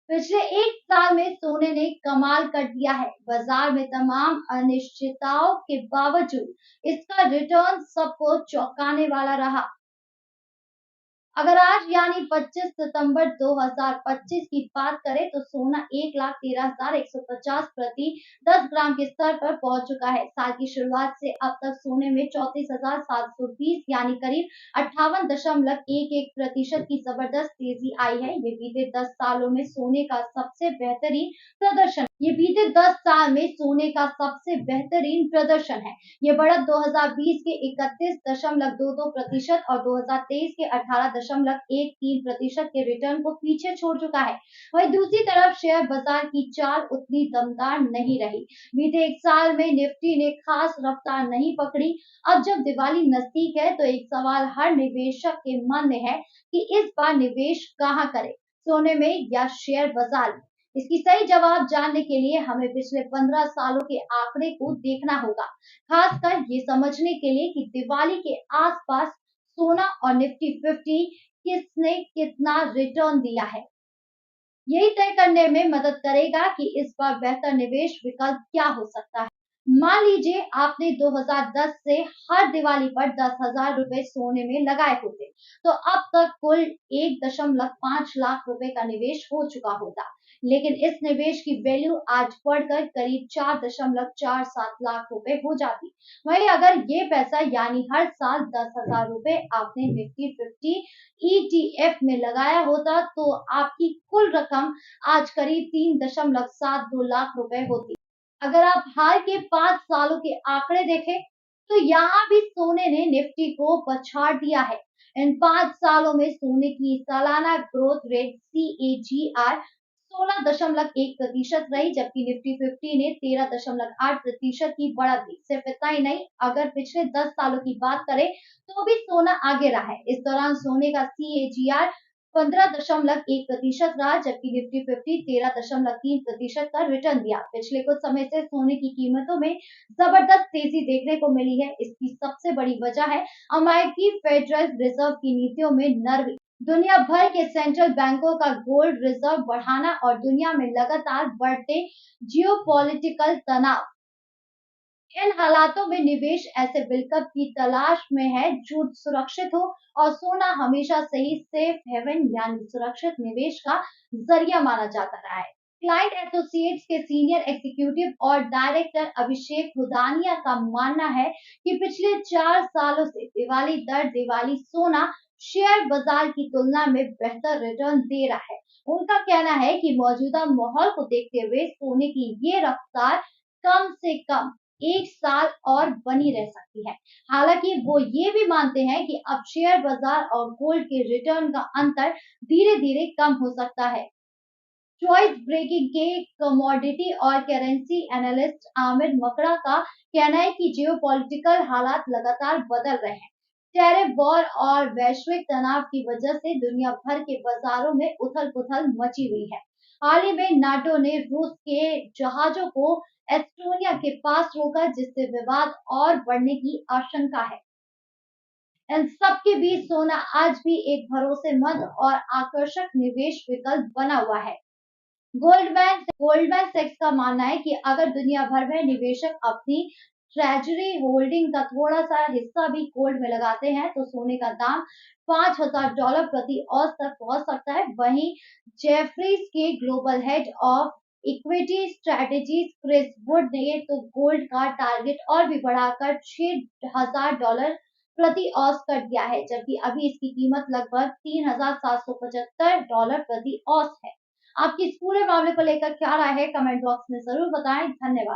पिछले एक साल में सोने ने कमाल कर दिया है। बाजार में तमाम अनिश्चितताओं के बावजूद इसका रिटर्न सबको चौंकाने वाला रहा। अगर आज यानी 25 सितंबर 2025 की बात करें तो सोना 1,13,150 प्रति 10 ग्राम के स्तर पर पहुंच चुका है। साल की शुरुआत से अब तक सोने में 34,720 यानी करीब 58.11% की जबरदस्त तेजी आई है। ये बीते 10 साल में सोने का सबसे बेहतरीन प्रदर्शन है। ये बढ़त 2020 के 31.22% और 2023 के 18.13% के रिटर्न को पीछे छोड़ चुका है। वहीं दूसरी तरफ शेयर बाजार की चाल उतनी दमदार नहीं रही। बीते एक साल में निफ्टी ने खास रफ्तार नहीं पकड़ी। अब जब दिवाली नजदीक है तो एक सवाल हर निवेशक के मन में है कि इस बार निवेश कहाँ करे, सोने में या शेयर बाजार में। इसकी सही जवाब जानने के लिए हमें पिछले 15 सालों के आंकड़े को देखना होगा, खासकर ये समझने के लिए कि दिवाली के आसपास सोना और निफ्टी 50 किसने कितना रिटर्न दिया है। यही तय करने में मदद करेगा कि इस बार बेहतर निवेश विकल्प क्या हो सकता है। मान लीजिए आपने 2010 से हर दिवाली पर 10,000 रुपए सोने में लगाए होते, तो अब तक कुल 1.5 लाख रुपए का निवेश हो चुका होता। लेकिन इस निवेश की वैल्यू आज बढ़कर करीब 4.47 लाख रुपए हो जाती। वहीं अगर ये पैसा यानी हर साल 10,000 रुपए आपने निफ्टी 50 ETF में लगाया होता, तो आपकी कुल रकम आज करीब 3.72 लाख रुपए होती। अगर आप हाल के 5 सालों के आंकड़े देखें तो यहाँ भी सोने ने निफ्टी को पछाड़ दिया है। इन 5 सालों में सोने की सालाना ग्रोथ रेट CAGR 16.1% रही, जबकि निफ्टी 50 ने 13.8% की बढ़त दी। सिर्फ इतना ही नहीं, अगर पिछले 10 सालों की बात करें तो भी सोना आगे रहा है। इस दौरान सोने का CAGR 15.1% रहा, जबकि निफ्टी 50 13.3% का रिटर्न दिया। पिछले कुछ समय से सोने की कीमतों में जबरदस्त तेजी देखने को मिली है। इसकी सबसे बड़ी वजह है अमेरिकी फेडरल रिजर्व की नीतियों में नरमी, दुनिया भर के सेंट्रल बैंकों का गोल्ड रिजर्व बढ़ाना और दुनिया में लगातार बढ़ते जियोपॉलिटिकल तनाव। इन हालातों में निवेश ऐसे विकल्प की तलाश में है जो सुरक्षित हो, और सोना हमेशा से ही सेफ हेवन यानी सुरक्षित निवेश का जरिया माना जाता रहा है। क्लाइंट एसोसिएट्स के सीनियर एग्जीक्यूटिव और डायरेक्टर अभिषेक हुदानिया का मानना है कि पिछले 4 सालों से दिवाली दर दिवाली सोना शेयर बाजार की तुलना में बेहतर रिटर्न दे रहा है। उनका कहना है कि मौजूदा माहौल को देखते हुए सोने की ये रफ्तार कम से कम 1 साल और बनी रह सकती है। हालांकि वो ये भी मानते हैं कि अब शेयर बाजार और गोल्ड के रिटर्न का अंतर धीरे-धीरे कम हो सकता है। चॉइस ब्रेकिंग के कमोडिटी और करेंसी एनालिस्ट आमिर मकड़ा का कहना है कि जियोपॉलिटिकल हालात लगातार बदल रहे हैं। टैरिफ वॉर और वैश्विक तनाव की वजह से दुनिया भर के बाजारों में उथल-पुथल मची हुई है। हाल ही में नाटो ने रूस के जहाजों को एस्टोनिया के पास रोका, जिससे विवाद और बढ़ने की आशंका है। इन सब के बीच सोना आज भी एक भरोसेमंद और आकर्षक निवेश विकल्प बना हुआ है। गोल्डमैन सैक्स का मानना है कि अगर दुनिया भर में निवेशक अपनी ट्रेजरी होल्डिंग का थोड़ा सा हिस्सा भी गोल्ड में लगाते हैं तो सोने का दाम $5,000 प्रति औंस तक पहुंच सकता है। वहीं जेफरीज के global head of equity strategies Chris Wood ने तो गोल्ड का टारगेट और भी बढ़ाकर $6,000 प्रति औंस कर दिया है, जबकि अभी इसकी कीमत लगभग $3,775 प्रति औंस है। आपकी इस पूरे मामले को लेकर क्या राय है, कमेंट बॉक्स में जरूर बताएं। धन्यवाद।